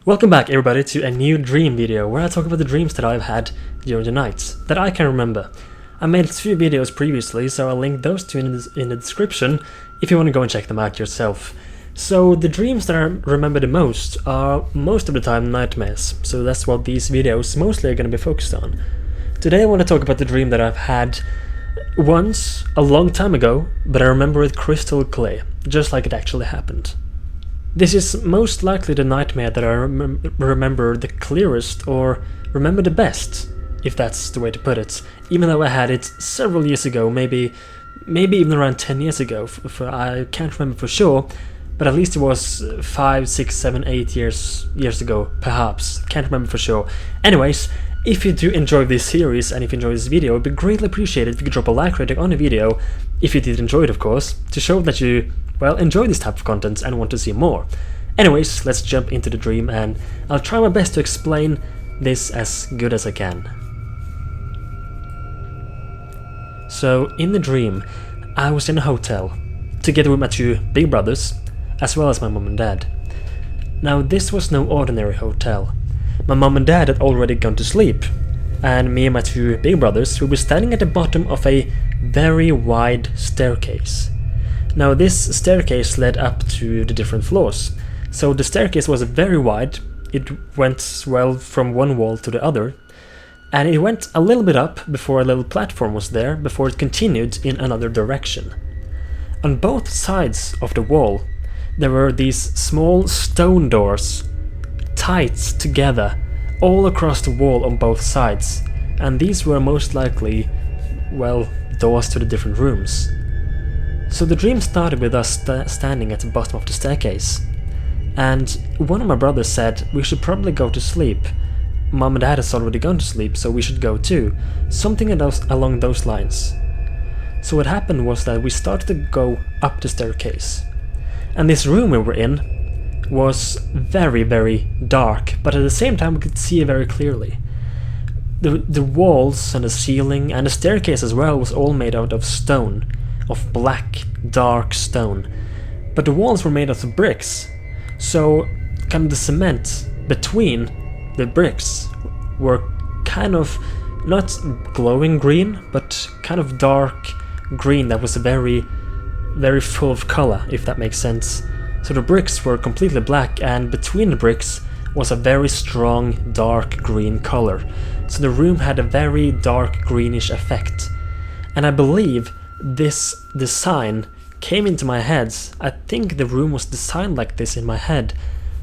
Welcome back everybody to a new dream video where I talk about the dreams that I've had during the night, that I can remember. I made a few videos previously, so I'll link those two in the description if you want to go and check them out yourself. So the dreams that I remember the most are most of the time nightmares, so that's what these videos mostly are going to be focused on. Today I want to talk about the dream that I've had once, a long time ago, but I remember it crystal clear, just like it actually happened. This is most likely the nightmare that I remember the clearest, or remember the best, if that's the way to put it, even though I had it several years ago, maybe even around 10 years ago, I can't remember for sure, but at least it was 5, 6, 7, 8 years ago, perhaps, can't remember for sure. Anyways, if you do enjoy this series and if you enjoy this video, it would be greatly appreciated if you could drop a like rating on the video, if you did enjoy it of course, to show that you, well, enjoy this type of content and want to see more. Anyways, let's jump into the dream and I'll try my best to explain this as good as I can. So, in the dream, I was in a hotel, together with my two big brothers, as well as my mom and dad. Now, this was no ordinary hotel. My mom and dad had already gone to sleep, and me and my two big brothers, we were standing at the bottom of a very wide staircase. Now, this staircase led up to the different floors, so the staircase was very wide. It went, well, from one wall to the other, and it went a little bit up before a little platform was there, before it continued in another direction. On both sides of the wall, there were these small stone doors, tight together, all across the wall on both sides, and these were most likely, well, doors to the different rooms. So the dream started with us standing at the bottom of the staircase, and one of my brothers said we should probably go to sleep. Mom and dad has already gone to sleep, so we should go too, something along those lines. So what happened was that we started to go up the staircase, and this room we were in was very, very dark, but at the same time we could see it very clearly. The walls and the ceiling and the staircase as well was all made out of stone, of black, dark stone. But the walls were made out of bricks, so kind of the cement between the bricks were kind of not glowing green, but kind of dark green that was very, very full of color, if that makes sense. So the bricks were completely black, and between the bricks was a very strong dark green color. So the room had a very dark greenish effect. And I believe this design came into my head. I think the room was designed like this in my head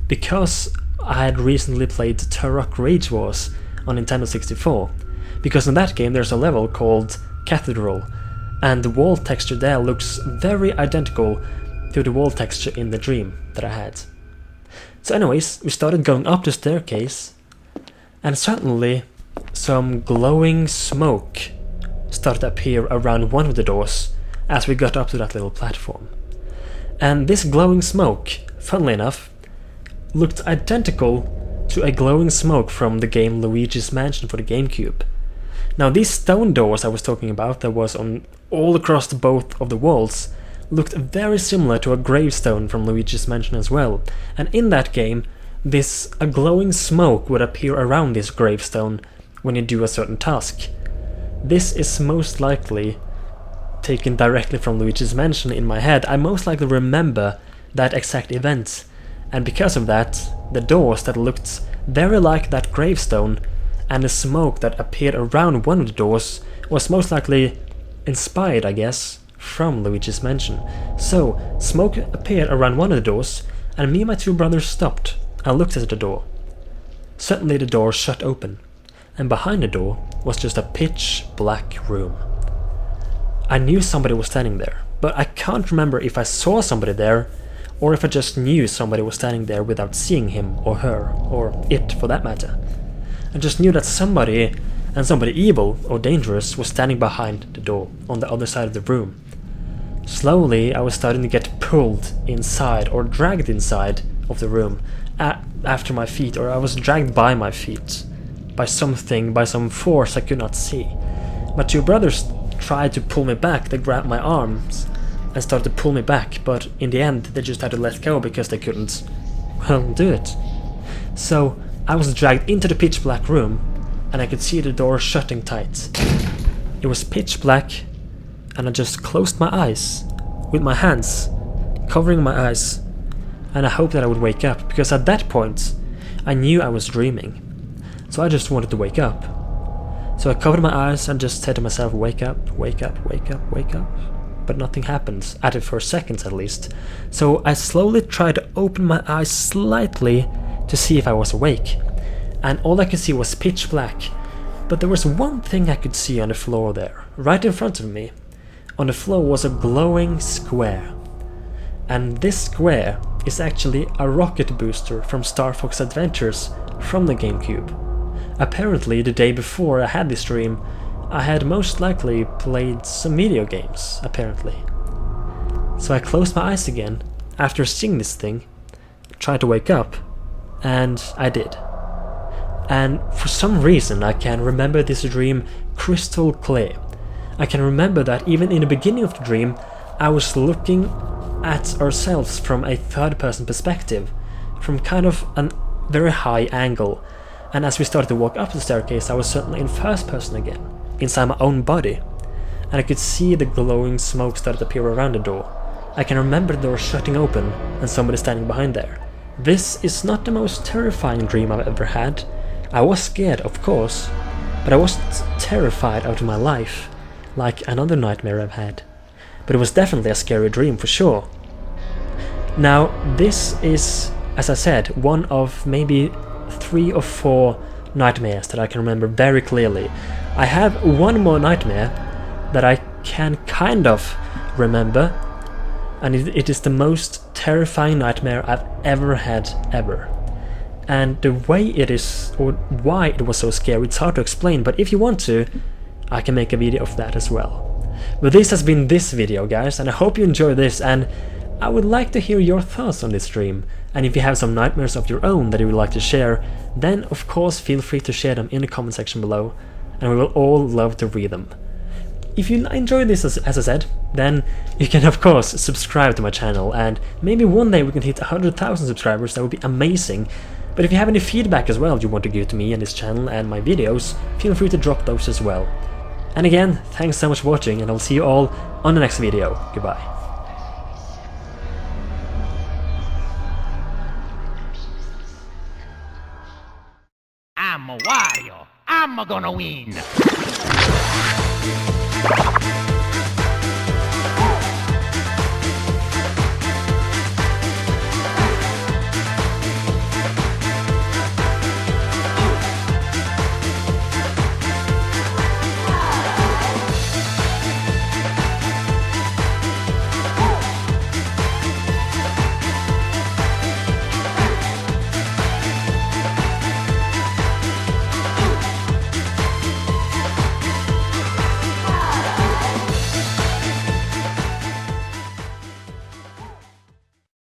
because I had recently played Turok Rage Wars on Nintendo 64. Because in that game there's a level called Cathedral, and the wall texture there looks very identical to the wall texture in the dream that I had. So anyways, we started going up the staircase, and suddenly some glowing smoke started to appear around one of the doors as we got up to that little platform. And this glowing smoke, funnily enough, looked identical to a glowing smoke from the game Luigi's Mansion for the GameCube. Now these stone doors I was talking about that was on all across both of the walls looked very similar to a gravestone from Luigi's Mansion as well, and in that game a glowing smoke would appear around this gravestone when you do a certain task. This is most likely taken directly from Luigi's Mansion in my head. I most likely remember that exact event, and because of that, the doors that looked very like that gravestone and the smoke that appeared around one of the doors was most likely inspired, I guess, from Luigi's Mansion. So, smoke appeared around one of the doors, and me and my two brothers stopped and looked at the door. Suddenly the door shut open, and behind the door was just a pitch black room. I knew somebody was standing there, but I can't remember if I saw somebody there, or if I just knew somebody was standing there without seeing him or her, or it for that matter. I just knew that somebody, and somebody evil or dangerous, was standing behind the door on the other side of the room. Slowly I was starting to get pulled inside or dragged inside of the room after my feet, or I was dragged by my feet by something, by some force I could not see. My two brothers tried to pull me back. They grabbed my arms and started to pull me back, but in the end they just had to let go because they couldn't, well, do it. So I was dragged into the pitch black room, and I could see the door shutting tight. It was pitch black, and I just closed my eyes with my hands, covering my eyes, and I hoped that I would wake up, because at that point I knew I was dreaming. So I just wanted to wake up. So I covered my eyes and just said to myself, wake up, wake up, wake up, wake up. But nothing happened, at the first seconds at least. So I slowly tried to open my eyes slightly to see if I was awake. And all I could see was pitch black. But there was one thing I could see on the floor there, right in front of me. On the floor was a glowing square. And this square is actually a rocket booster from Star Fox Adventures from the GameCube. Apparently, the day before I had this dream, I had most likely played some video games, apparently. So I closed my eyes again, after seeing this thing, tried to wake up, and I did. And for some reason I can remember this dream crystal clear. I can remember that even in the beginning of the dream, I was looking at ourselves from a third-person perspective, from kind of a very high angle. And as we started to walk up the staircase, I was suddenly in first person again, inside my own body. And I could see the glowing smoke start to appear around the door. I can remember the door shutting open and somebody standing behind there. This is not the most terrifying dream I've ever had. I was scared, of course, but I wasn't terrified out of my life, like another nightmare I've had. But it was definitely a scary dream for sure. Now, this is, as I said, one of maybe 3 or 4 nightmares that I can remember very clearly. I have one more nightmare that I can kind of remember, and it is the most terrifying nightmare I've ever had, ever. And the way it is, or why it was so scary, it's hard to explain, but if you want to, I can make a video of that as well. But this has been this video, guys, and I hope you enjoy this, and I would like to hear your thoughts on this dream. And if you have some nightmares of your own that you would like to share, then of course feel free to share them in the comment section below, and we will all love to read them. If you enjoyed this, as I said, then you can of course subscribe to my channel, and maybe one day we can hit 100,000 subscribers. That would be amazing. But if you have any feedback as well you want to give to me and this channel and my videos, feel free to drop those as well. And again, thanks so much for watching, and I'll see you all on the next video. Goodbye. I'm a Wario. I'm gonna win.